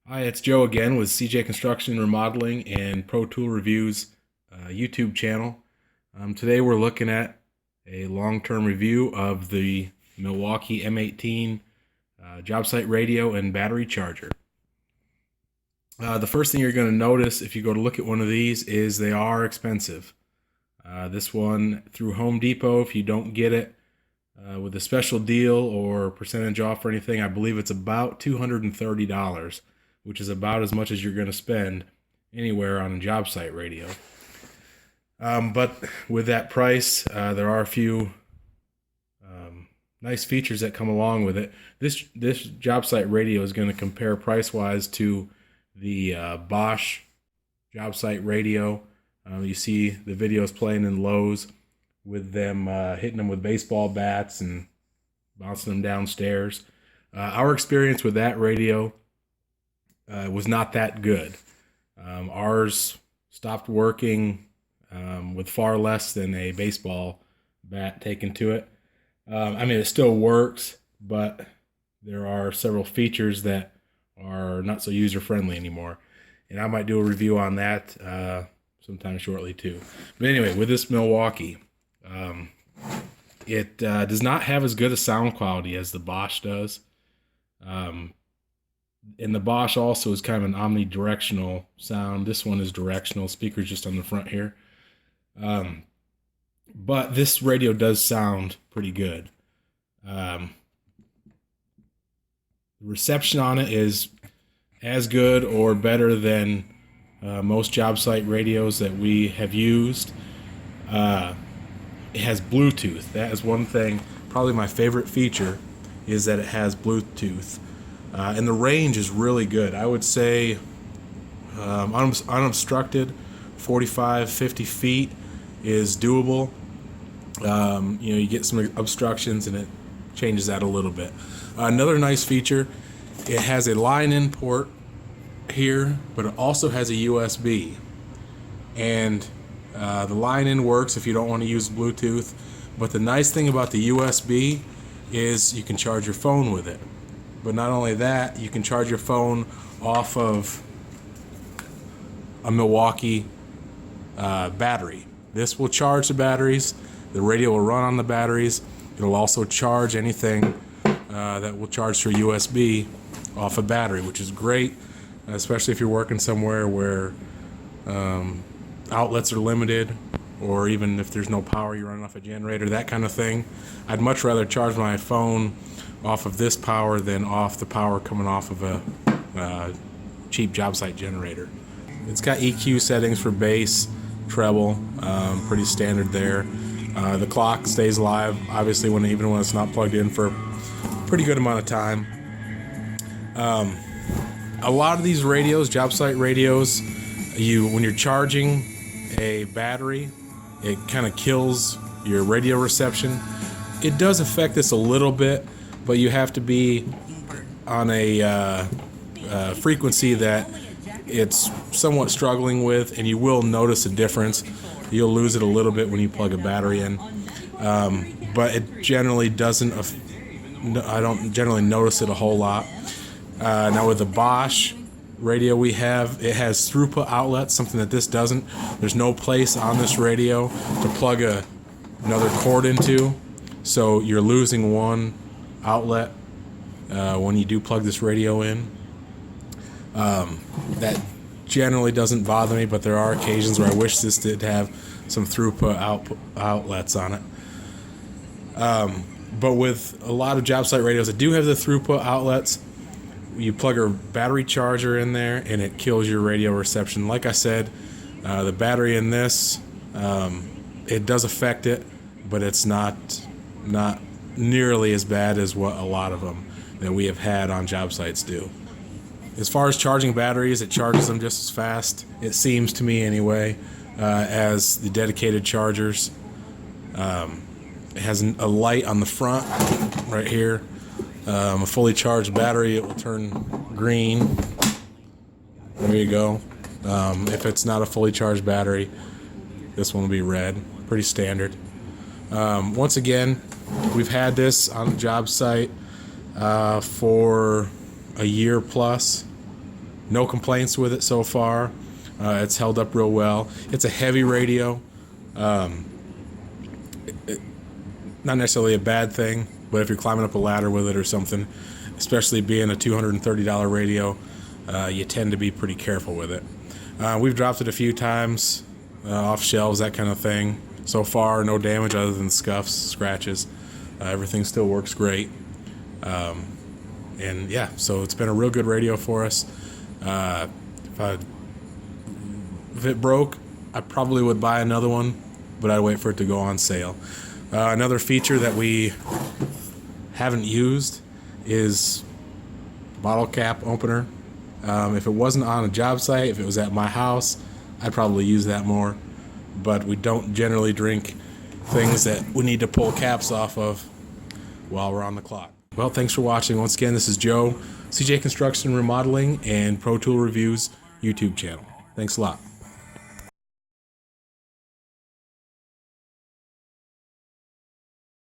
Hi, it's Joe again with CJ Construction and Remodeling and Pro Tool Reviews YouTube channel. Today we're looking at a long-term review of the Milwaukee M18 Jobsite Radio and battery charger. The first thing you're going to notice if you go to look at one of these is they are expensive. This one through Home Depot, if you don't get it with a special deal or percentage off or anything, I believe it's about $230. Which is about as much as you're going to spend anywhere on a job site radio. But with that price, there are a few nice features that come along with it. This job site radio is going to compare price-wise to the Bosch job site radio. You see the videos playing in Lowe's with them hitting them with baseball bats and bouncing them downstairs. Our experience with that radio was not that good. Ours stopped working with far less than a baseball bat taken to it. I mean, it still works, but there are several features that are not so user-friendly anymore. And I might do a review on that sometime shortly too. But anyway, with this Milwaukee, it does not have as good a sound quality as the Bosch does. And the Bosch also is kind of an omnidirectional sound. This one is directional. Speaker's just on the front here. But this radio does sound pretty good. The reception on it is as good or better than most job site radios that we have used. It has Bluetooth. That is one thing, probably my favorite feature, is that it has Bluetooth. And the range is really good. I would say unobstructed 45, 50 feet is doable. You get some obstructions and it changes that a little bit. Another nice feature, it has a line-in port here, but it also has a USB. And the line-in works if you don't want to use Bluetooth. But the nice thing about the USB is you can charge your phone with it. But not only that, you can charge your phone off of a Milwaukee battery. This will charge the batteries. The radio will run on the batteries. It'll also charge anything that will charge through USB off a battery, which is great, especially if you're working somewhere where outlets are limited, or even if there's no power, you're running off a generator, that kind of thing. I'd much rather charge my phone off of this power than off the power coming off of a cheap job site generator. It's got EQ settings for bass, treble, pretty standard there. The clock stays live, obviously, even when it's not plugged in, for a pretty good amount of time. A lot of these radios, job site radios, when you're charging a battery, it kind of kills your radio reception. It does affect this a little bit, but you have to be on a frequency that it's somewhat struggling with, and you will notice a difference. You'll lose it a little bit when you plug a battery in, but it generally doesn't. I don't generally notice it a whole lot. Now with the Bosch radio we have, it has throughput outlets, something that this doesn't. There's no place on this radio to plug another cord into, so you're losing one outlet when you do plug this radio in. That generally doesn't bother me, but there are occasions where I wish this did have some throughput outlets on it. But with a lot of job site radios that do have the throughput outlets, you plug a battery charger in there and it kills your radio reception. Like I said, the battery in this, it does affect it, but it's not nearly as bad as what a lot of them that we have had on job sites do. As far as charging batteries, it charges them just as fast, it seems to me anyway, as the dedicated chargers. It has a light on the front right here. A fully charged battery, it will turn green. There you go. If it's not a fully charged battery, this one will be red. Pretty standard. Once again, we've had this on the job site for a year plus. No complaints with it so far. It's held up real well. It's a heavy radio. Not necessarily a bad thing, but if you're climbing up a ladder with it or something, especially being a $230 radio, you tend to be pretty careful with it. We've dropped it a few times off shelves, that kind of thing. So far, no damage other than scuffs, scratches. Everything still works great. And yeah, so it's been a real good radio for us. If it broke, I probably would buy another one, but I'd wait for it to go on sale. Another feature that we haven't used is bottle cap opener. If it wasn't on a job site, if it was at my house, I'd probably use that more. But we don't generally drink things that we need to pull caps off of while we're on the clock. Well, thanks for watching. Once again, this is Joe, CJ Construction Remodeling and Pro Tool Reviews YouTube channel. Thanks a lot.